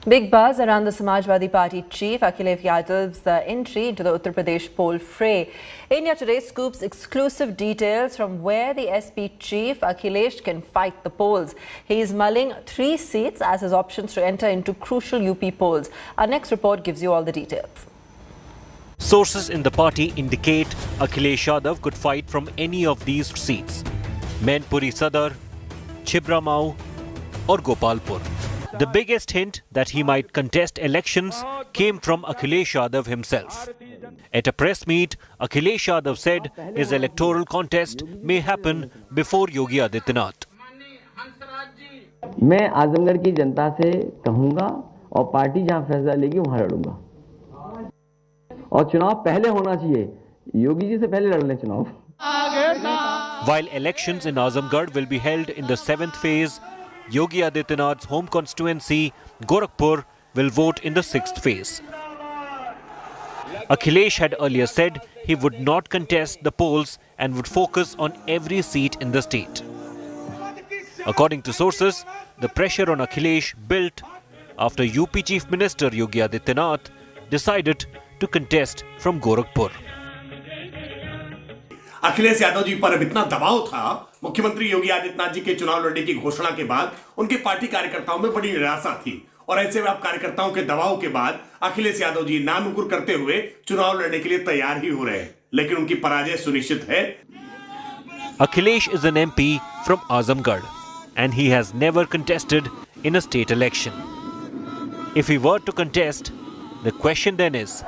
Big buzz around the Samajwadi Party chief Akhilesh Yadav's entry into the Uttar Pradesh poll fray. India Today scoops exclusive details from where the SP chief Akhilesh can fight the polls. He is mulling 3 seats as his options to enter into crucial UP polls. Our next report gives you all the details. Sources in the party indicate Akhilesh Yadav could fight from any of these seats: Mainpuri Sadar, Chibra Mau or Gopalpur. The biggest hint that he might contest elections came from Akhilesh Yadav himself. At a press meet, Akhilesh Yadav said his electoral contest may happen before Yogi Adityanath. मैं आजमगढ़ की जनता से कहूंगा और party जहां फैसला लेगी वहां लड़ूंगा और चुनाव पहले होना चाहिए, योगी जी से पहले लड़ लें चुनाव. While elections in Azamgarh will be held in the 7th phase, Yogi Adityanath's home constituency, Gorakhpur, will vote in the 6th phase. Akhilesh had earlier said he would not contest the polls and would focus on every seat in the state. According to sources, the pressure on Akhilesh built after UP Chief Minister Yogi Adityanath decided to contest from Gorakhpur. Akhilesh Yadav ji पर अब इतना दबाव था मुख्यमंत्री योगी आदित्यनाथ जी के चुनाव लड़ने की घोषणा के बाद उनके पार्टी कार्यकर्ताओं में बड़ी निराशा थी और ऐसे में अब कार्यकर्ताओं के दबाव के बाद अखिलेश यादव जी नामुकुर करते हुए चुनाव लड़ने के लिए तैयार ही हो रहे हैं, लेकिन उनकी पराजय सुनिश्चित है. Akhilesh is an MP from Azamgarh and he has never contested in a state election. If he were to contest, the question then is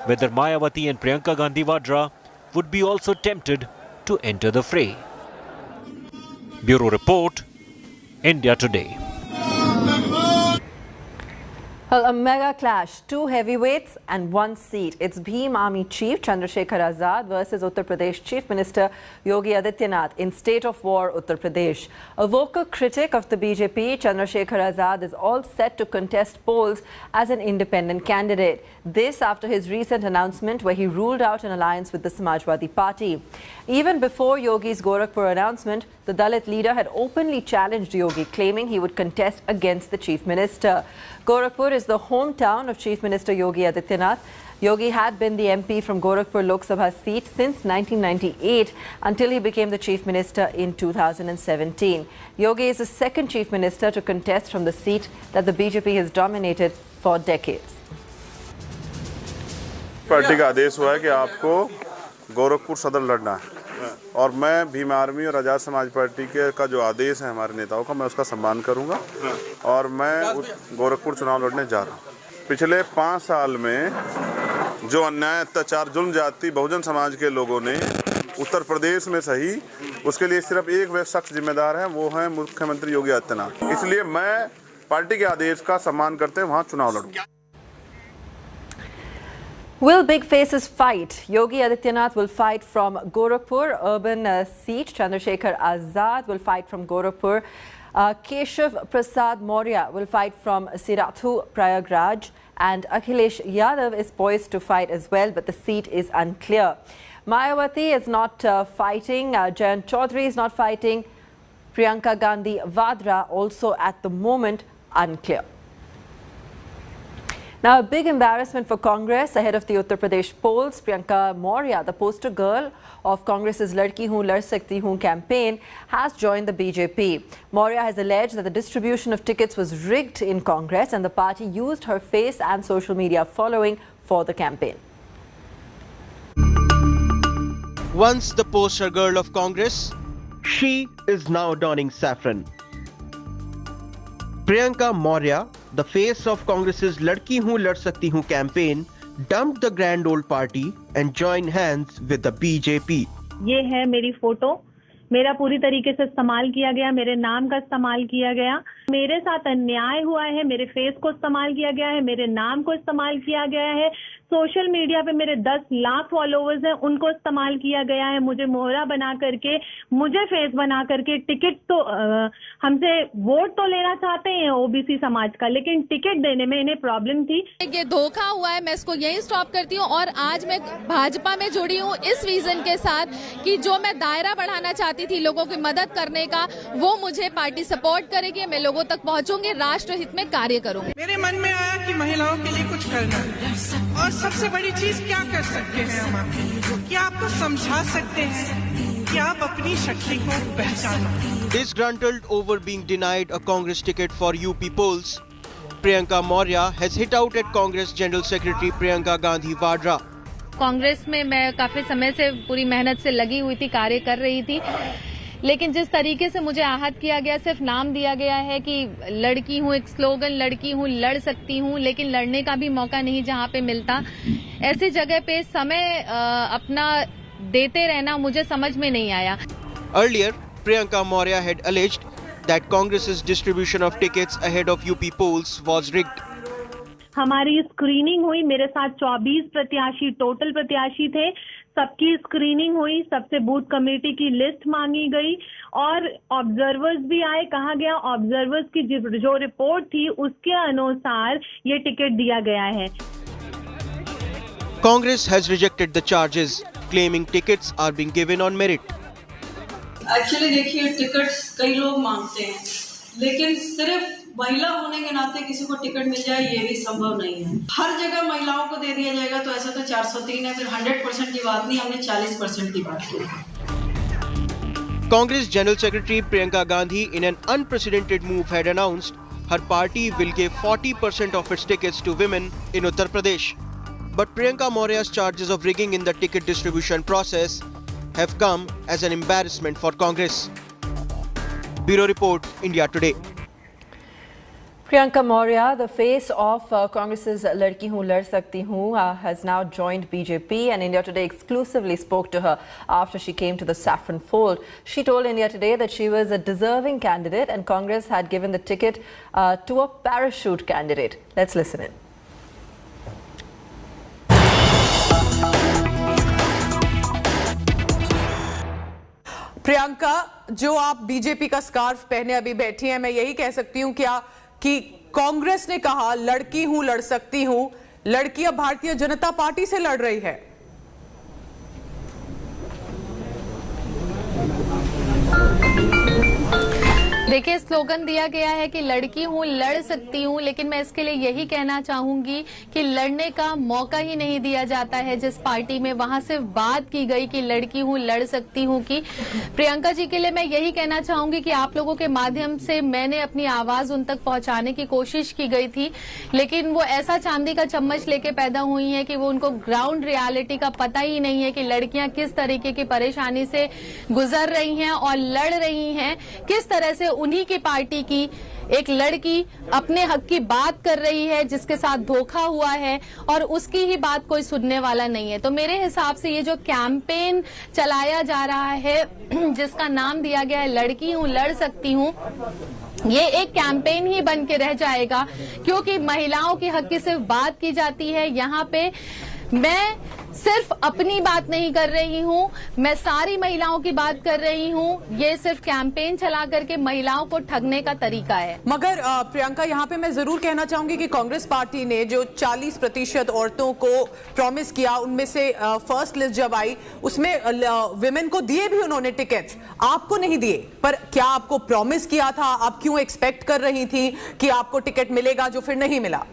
whether Mayawati and Priyanka Gandhi Vadra would be also tempted to enter the fray. Bureau Report, India Today. Well, a mega clash, 2 heavyweights and 1 seat. It's Bhim Army Chief Chandrasekhar Azad versus Uttar Pradesh Chief Minister Yogi Adityanath in State of War, Uttar Pradesh. A vocal critic of the BJP, Chandrasekhar Azad is all set to contest polls as an independent candidate. This after his recent announcement where he ruled out an alliance with the Samajwadi Party. Even before Yogi's Gorakhpur announcement, the Dalit leader had openly challenged Yogi, claiming he would contest against the Chief Minister. Gorakhpur is the hometown of Chief Minister Yogi Adityanath. Yogi had been the MP from Gorakhpur Lok Sabha seat since 1998 until he became the Chief Minister in 2017. Yogi is the second Chief Minister to contest from the seat that the BJP has dominated for decades. Party का आदेश हुआ है कि आपको गोरखपुर सदर लड़ना है और मैं भीम आर्मी और आज़ाद समाज पार्टी के का जो आदेश है हमारे नेताओं का, मैं उसका सम्मान करूंगा और मैं गोरखपुर चुनाव लड़ने जा रहा हूं. पिछले 5 साल में जो अन्याय, अत्याचार, जुल्म जाति बहुजन समाज के लोगों ने उत्तर प्रदेश में सही, उसके लिए सिर्फ एक शख्स जिम्मेदार है, वो है मुख्यमंत्री योगी आदित्यनाथ. इसलिए मैं पार्टी के आदेश का सम्मान करते हुए वहाँ चुनाव लड़ूंगा. Will big faces fight? Yogi Adityanath will fight from Gorakhpur urban seat. Chandrasekhar Azad will fight from Gorakhpur. Keshav Prasad Maurya will fight from Sirathu, Prayagraj. And Akhilesh Yadav is poised to fight as well, but the seat is unclear. Mayawati is not fighting. Jayant Chaudhary is not fighting. Priyanka Gandhi Vadra also at the moment unclear. Now, a big embarrassment for Congress ahead of the Uttar Pradesh polls. Priyanka Maurya, the poster girl of Congress's Ladki Hoon Lad Sakti Hoon campaign, has joined the BJP. Maurya has alleged that the distribution of tickets was rigged in Congress and the party used her face and social media following for the campaign. Once the poster girl of Congress, she is now donning saffron. Priyanka Maurya, the face of Congress's Ladki Hoon Lad Sakti Hoon campaign, dumped the grand old party and joined hands with the BJP. ये है मेरी photo, मेरा पूरी तरीके से इस्तेमाल किया गया, मेरे नाम का इस्तेमाल किया गया, मेरे साथ अन्याय हुआ है, मेरे फेस को इस्तेमाल किया गया है, मेरे नाम को इस्तेमाल किया गया है, सोशल मीडिया पे मेरे 10 लाख फॉलोवर्स हैं, उनको इस्तेमाल किया गया है। मुझे मोहरा बना करके, मुझे फेस बना करके टिकट तो हमसे वोट तो लेना चाहते हैं ओबीसी समाज का, लेकिन टिकट देने में इन्हें प्रॉब्लम थी। ये धोखा हुआ है, मैं इसको यही स्टॉप करती हूँ। और आज मैं भाजपा में जुड़ी हूँ इस रीजन के साथ कि जो मैं दायरा बढ़ाना चाहती थी लोगों की मदद करने का, वो मुझे पार्टी सपोर्ट करेगी। मैं लोगों तक पहुँचूंगी, राष्ट्र हित में कार्य करूंगी। मेरे मन में आया कि महिलाओं के लिए कुछ करना है, और सबसे बड़ी चीज क्या कर सकते हैं हम आपको, क्या आपको समझा सकते हैं कि आप अपनी शक्ति को पहचानो। Disgruntled over being denied a Congress ticket for UP polls, Priyanka Maurya has hit out at Congress General Secretary Priyanka Gandhi Vadra. Congress में मैं काफी समय से पूरी मेहनत से लगी हुई थी, कार्य कर रही थी, लेकिन जिस तरीके से मुझे आहत किया गया, सिर्फ नाम दिया गया है कि लड़की हूँ, एक स्लोगन लड़की हूँ, लड़ सकती हूँ, लेकिन लड़ने का भी मौका नहीं जहाँ पे मिलता, ऐसी जगह पे समय अपना देते रहना मुझे समझ में नहीं आया। Earlier, Priyanka Maurya had alleged that Congress's distribution of tickets ahead of UP polls was rigged. हमारी स्क्रीनिंग हुई, मेरे साथ 24 प्रत्याशी टोटल प्रत्याशी थे, सबकी स्क्रीनिंग हुई, सबसे बूथ कमेटी की लिस्ट मांगी गई और ऑब्जर्वर्स भी आए। कहा गया ऑब्जर्वर्स की जो रिपोर्ट थी उसके अनुसार ये टिकट दिया गया है। Congress has rejected the charges, claiming tickets are being given on merit. Actually देखिए, टिकट्स कई लोग मांगते हैं, लेकिन सिर्फ महिला होने के नाते किसी को टिकट मिल जाए ये भी संभव नहीं है। हर जगह महिलाओं को दे दिया जाएगा तो ऐसा तो 403 है, फिर 100% की बात नहीं, हमने 40% की बात की। Congress General Secretary Priyanka Gandhi, in an unprecedented move, had announced her party will give 40% of its tickets to women in Uttar Pradesh. But Priyanka Maurya's charges of rigging in the ticket distribution process have come as an embarrassment for Congress. Bureau Report, India Today. Priyanka Maurya, the face of Congress's Ladki Hoon Lad Sakti Hoon, has now joined BJP, and India Today exclusively spoke to her after she came to the saffron fold. She told India Today that she was a deserving candidate and Congress had given the ticket to a parachute candidate. Let's listen in. Priyanka, जो आप BJP का scarf पहने अभी बैठी हैं, मैं यही कह सकती हूं क्या कि कांग्रेस ने कहा लड़की हूं, लड़ सकती हूं, लड़की अब भारतीय जनता पार्टी से लड़ रही है। देखिए, स्लोगन दिया गया है कि लड़की हूँ, लड़ सकती हूँ, लेकिन मैं इसके लिए यही कहना चाहूंगी कि लड़ने का मौका ही नहीं दिया जाता है। जिस पार्टी में वहां सिर्फ बात की गई कि लड़की हूँ, लड़ सकती हूँ की। प्रियंका जी के लिए मैं यही कहना चाहूंगी कि आप लोगों के माध्यम से मैंने अपनी आवाज उन तक पहुंचाने की कोशिश की गई थी, लेकिन वो ऐसा चांदी का चम्मच लेके पैदा हुई है कि वो उनको ग्राउंड रियलिटी का पता ही नहीं है कि लड़कियां किस तरीके की परेशानी से गुजर रही हैं और लड़ रही हैं, किस तरह से उन्हीं की पार्टी की एक लड़की अपने हक की बात कर रही है जिसके साथ धोखा हुआ है और उसकी ही बात कोई सुनने वाला नहीं है। तो मेरे हिसाब से ये जो कैंपेन चलाया जा रहा है जिसका नाम दिया गया है लड़की हूँ, लड़ सकती हूँ, ये एक कैंपेन ही बन के रह जाएगा, क्योंकि महिलाओं के हक की सिर्फ बात की जाती है। यहाँ पे मैं सिर्फ अपनी बात नहीं कर रही हूँ, मैं सारी महिलाओं की बात कर रही हूँ। ये सिर्फ कैंपेन चला करके महिलाओं को ठगने का तरीका है। मगर प्रियंका, यहाँ पे मैं जरूर कहना चाहूंगी कि कांग्रेस पार्टी ने जो 40% औरतों को प्रॉमिस किया, उनमें से फर्स्ट लिस्ट जब आई उसमें विमेन को दिए भी उन्होंने टिकट्स, आपको नहीं दिए। पर क्या आपको प्रॉमिस किया था? आप क्यों एक्सपेक्ट कर रही थी कि आपको टिकट मिलेगा जो फिर नहीं मिला?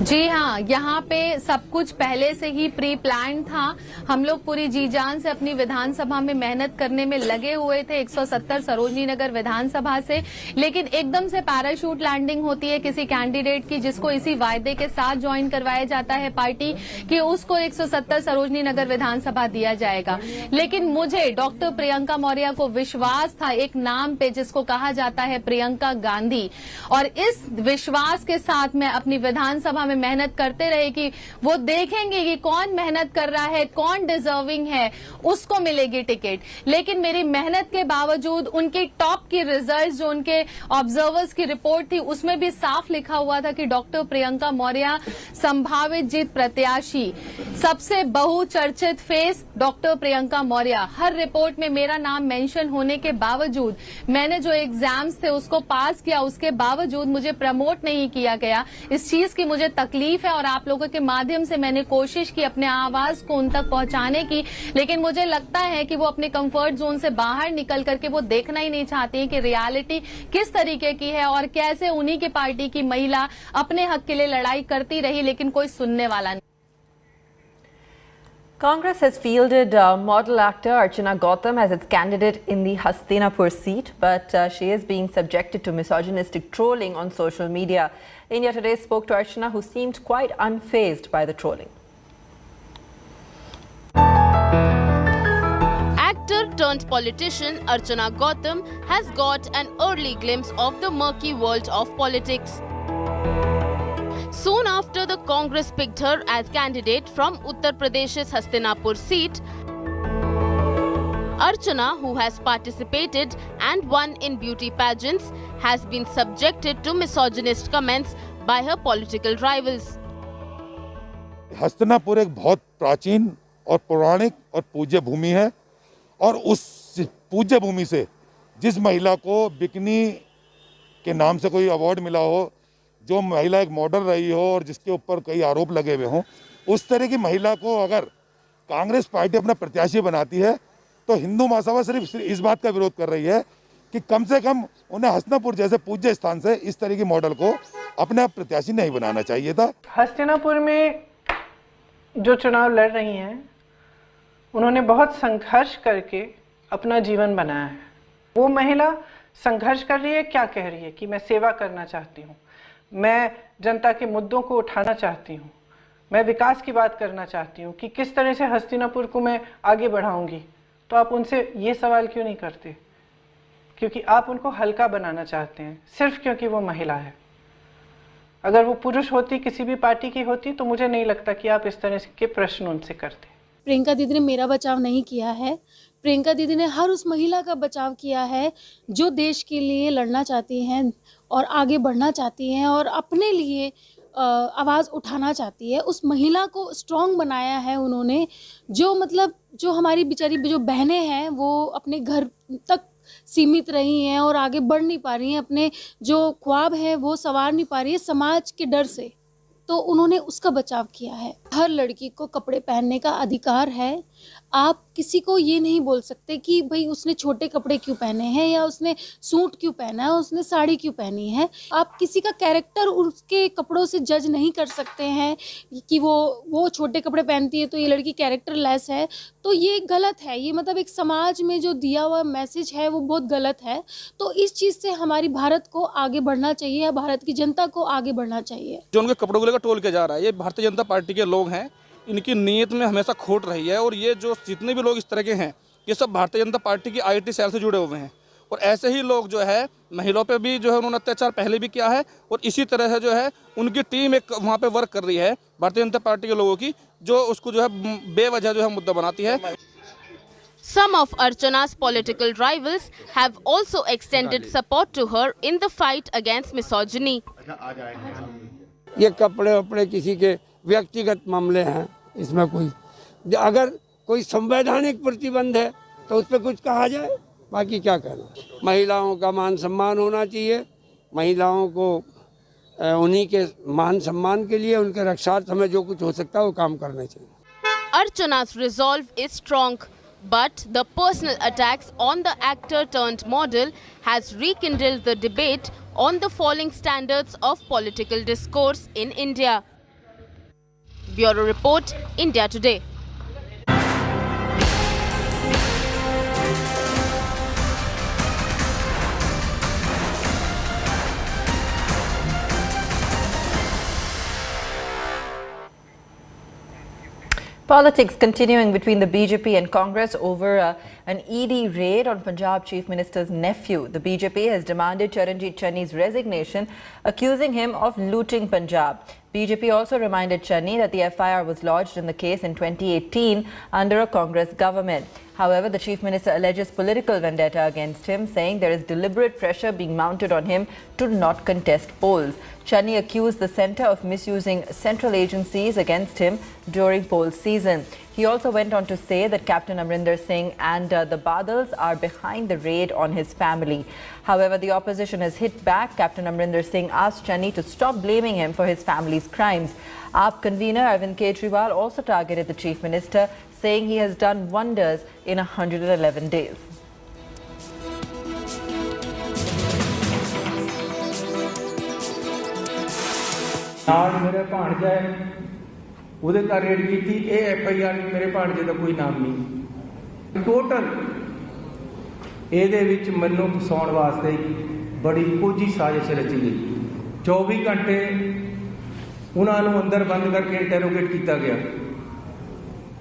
जी हाँ, यहाँ पे सब कुछ पहले से ही प्री प्लान था। हम लोग पूरी जी जान से अपनी विधानसभा में मेहनत करने में लगे हुए थे 170 सरोजनी नगर विधानसभा से, लेकिन एकदम से पैराशूट लैंडिंग होती है किसी कैंडिडेट की, जिसको इसी वायदे के साथ ज्वाइन करवाया जाता है पार्टी कि उसको 170 सरोजनी नगर विधानसभा दिया जाएगा। लेकिन मुझे डॉक्टर प्रियंका मौर्य को विश्वास था एक नाम पे जिसको कहा जाता है प्रियंका गांधी, और इस विश्वास विश्वास के साथ मैं अपनी विधानसभा में मेहनत करते रहे कि वो देखेंगे कि कौन मेहनत कर रहा है, कौन डिजर्विंग है, उसको मिलेगी टिकट। लेकिन मेरी मेहनत के बावजूद उनके टॉप की रिजल्ट, जो उनके ऑब्जर्वर्स की रिपोर्ट थी, उसमें भी साफ लिखा हुआ था कि डॉक्टर प्रियंका मौर्य संभावित जीत प्रत्याशी, सबसे बहुचर्चित फेस डॉक्टर प्रियंका मौर्य। हर रिपोर्ट में मेरा नाम मेंशन होने के बावजूद, मैंने जो एग्जाम्स थे उसको पास किया, उसके बावजूद मुझे प्रमोट नहीं किया गया। इस चीज की मुझे तकलीफ है और आप लोगों के माध्यम से मैंने कोशिश की अपने आवाज को उन तक पहुंचाने की, लेकिन मुझे लगता है कि वो अपने कंफर्ट जोन से बाहर निकल करके वो देखना ही नहीं चाहती है कि रियलिटी किस तरीके की है और कैसे उन्हीं की पार्टी की महिला अपने हक के लिए लड़ाई करती रही, लेकिन कोई सुनने वाला नहीं। Congress has fielded model actor Archana Gautam as its candidate in the Hastinapur seat, but she is being subjected to misogynistic trolling on social media. India Today spoke to Archana, who seemed quite unfazed by the trolling. Actor turned politician Archana Gautam has got an early glimpse of the murky world of politics. Soon after the Congress picked her as candidate from Uttar Pradesh's Hastinapur seat, Archana, who has participated and won in beauty pageants, has been subjected to misogynist comments by her political rivals. Hastinapur एक बहुत प्राचीन और पौराणिक और पूज्य भूमि है, और उस पूज्य भूमि से जिस महिला को बिकनी के नाम से कोई अवार्ड मिला हो, जो महिला एक मॉडल रही हो और जिसके ऊपर कई आरोप लगे हुए हों, उस तरह की महिला को अगर कांग्रेस पार्टी अपना प्रत्याशी बनाती है तो हिंदू महासभा सिर्फ इस बात का विरोध कर रही है कि कम से कम उन्हें हस्तिनापुर जैसे पूज्य स्थान से इस तरह की मॉडल को अपना प्रत्याशी नहीं बनाना चाहिए था। हस्तिनापुर में जो चुनाव लड़ रही हैं, उन्होंने बहुत संघर्ष करके अपना जीवन बनाया है। वो महिला संघर्ष कर रही है, क्या कह रही है कि मैं सेवा करना चाहती हूँ, मैं जनता के मुद्दों को उठाना चाहती हूँ, मैं विकास की बात करना चाहती हूँ कि किस तरह से हस्तिनापुर को मैं आगे बढ़ाऊंगी। तो आप उनसे ये सवाल क्यों नहीं करते? क्योंकि आप उनको हल्का बनाना चाहते हैं, सिर्फ क्योंकि वो महिला है। अगर वो पुरुष होती, किसी भी पार्टी की होती, तो मुझे नहीं लगता कि आप इस तरह के प्रश्न उनसे करते। प्रियंका दीदी ने मेरा बचाव नहीं किया है, प्रियंका दीदी ने हर उस महिला का बचाव किया है जो देश के लिए लड़ना चाहती हैं और आगे बढ़ना चाहती हैं और अपने लिए आवाज़ उठाना चाहती है। उस महिला को स्ट्रॉन्ग बनाया है उन्होंने, जो हमारी बेचारी जो बहनें हैं वो अपने घर तक सीमित रही हैं और आगे बढ़ नहीं पा रही हैं, अपने जो ख्वाब हैं वो संवार नहीं पा रही है समाज के डर से, तो उन्होंने उसका बचाव किया है। हर लड़की को कपड़े पहनने का अधिकार है। आप किसी को ये नहीं बोल सकते कि भाई उसने छोटे कपड़े क्यों पहने हैं या उसने सूट क्यों पहना है, उसने साड़ी क्यों पहनी है। आप किसी का कैरेक्टर उसके कपड़ों से जज नहीं कर सकते हैं कि वो छोटे कपड़े पहनती है तो ये लड़की कैरेक्टर लेस है, तो ये गलत है। ये मतलब एक समाज में जो दिया हुआ मैसेज है वो बहुत गलत है। तो इस चीज़ से हमारी भारत को आगे बढ़ना चाहिए, भारत की जनता को आगे बढ़ना चाहिए। जो उनके कपड़ों को लेकर टोल किया जा रहा है, ये भारतीय जनता पार्टी के लोग हैं, इनकी नीयत में हमेशा खोट रही है। और ये जो जितने भी लोग इस तरह के हैं, ये सब भारतीय जनता पार्टी की आईटी सेल से जुड़े हुए हैं। और ऐसे ही लोग जो है महिलाओं पे भी जो है उन्होंने अत्याचार पहले भी किया है, और इसी तरह से जो है उनकी टीम एक वहाँ पे वर्क कर रही है भारतीय जनता पार्टी के लोगों की, जो उसको जो है बेवजह जो है मुद्दा बनाती है। Some of Archana's political rivals have also extended support to her in the fight against misogyny. ये कपड़े वपड़े किसी के व्यक्तिगत मामले हैं, इसमें कोई अगर कोई संवैधानिक प्रतिबंध है तो उस पर कुछ कहा जाए, बाकी क्या कहना। महिलाओं का मान सम्मान होना चाहिए, महिलाओं को उन्हीं के मान सम्मान के लिए उनके रक्षार्थ हमें जो कुछ हो सकता है वो काम करना चाहिए। Archana's resolve is strong, but the personal attacks on the actor turned model has rekindled the debate on the falling standards of political discourse in India. Bureau Report, India Today. Politics continuing between the BJP and Congress over an ED raid on Punjab Chief Minister's nephew. The BJP has demanded Charanjit Channi's resignation, accusing him of looting Punjab. BJP also reminded Channi that the FIR was lodged in the case in 2018 under a Congress government. However, the Chief Minister alleges political vendetta against him, saying there is deliberate pressure being mounted on him to not contest polls. Channi accused the centre of misusing central agencies against him during poll season. He also went on to say that Captain Amrinder Singh and the Badals are behind the raid on his family. However, the opposition has hit back. Captain Amrinder Singh asked Channi to stop blaming him for his family's crimes. AAP convener Arvind Kejriwal also targeted the Chief Minister, saying he has done wonders in 111 days. मेरे भांजा ਉਹਦੇ ਘਰ raid ਕੀਤੀ ਇਹ FIR ਵਿੱਚ ਮੇਰੇ ਭਾਂਜੇ ਦਾ ਕੋਈ ਨਾਮ ਨਹੀਂ ਟੋਟਲ ਇਹਦੇ ਵਿੱਚ ਮੈਨੂੰ ਫਸਾਉਣ ਵਾਸਤੇ ਬੜੀ ਕੋਝੀ ਸਾਜ਼ਿਸ਼ ਰਚੀ ਗਈ 24 ਘੰਟੇ ਉਹਨਾਂ ਨੂੰ ਅੰਦਰ ਬੰਦ ਕਰਕੇ ਇੰਟਰੋਗੇਟ ਕੀਤਾ ਗਿਆ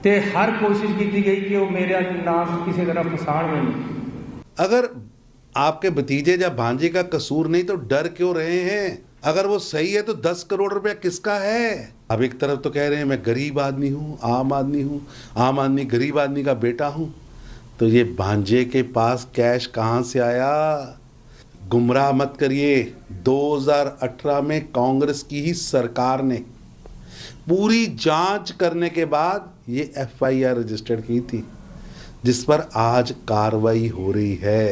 ਤੇ ਹਰ ਕੋਸ਼ਿਸ਼ ਕੀਤੀ ਗਈ ਕਿ ਉਹ ਮੇਰੇ ਨਾਮ ਕਿਸੇ ਤਰ੍ਹਾਂ ਫਸਾਣ ਮੈਨੂੰ अगर आपके भतीजे या भांजे का कसूर नहीं तो डर क्यों रहे हैं? अगर वो सही है तो 10 करोड़ रुपया किसका है? अब एक तरफ तो कह रहे हैं मैं गरीब आदमी हूँ, आम आदमी गरीब आदमी का बेटा हूँ, तो ये भांजे के पास कैश कहाँ से आया? गुमराह मत करिए। 2018 में कांग्रेस की ही सरकार ने पूरी जांच करने के बाद ये FIR रजिस्टर्ड की थी, जिस पर आज कार्रवाई हो रही है।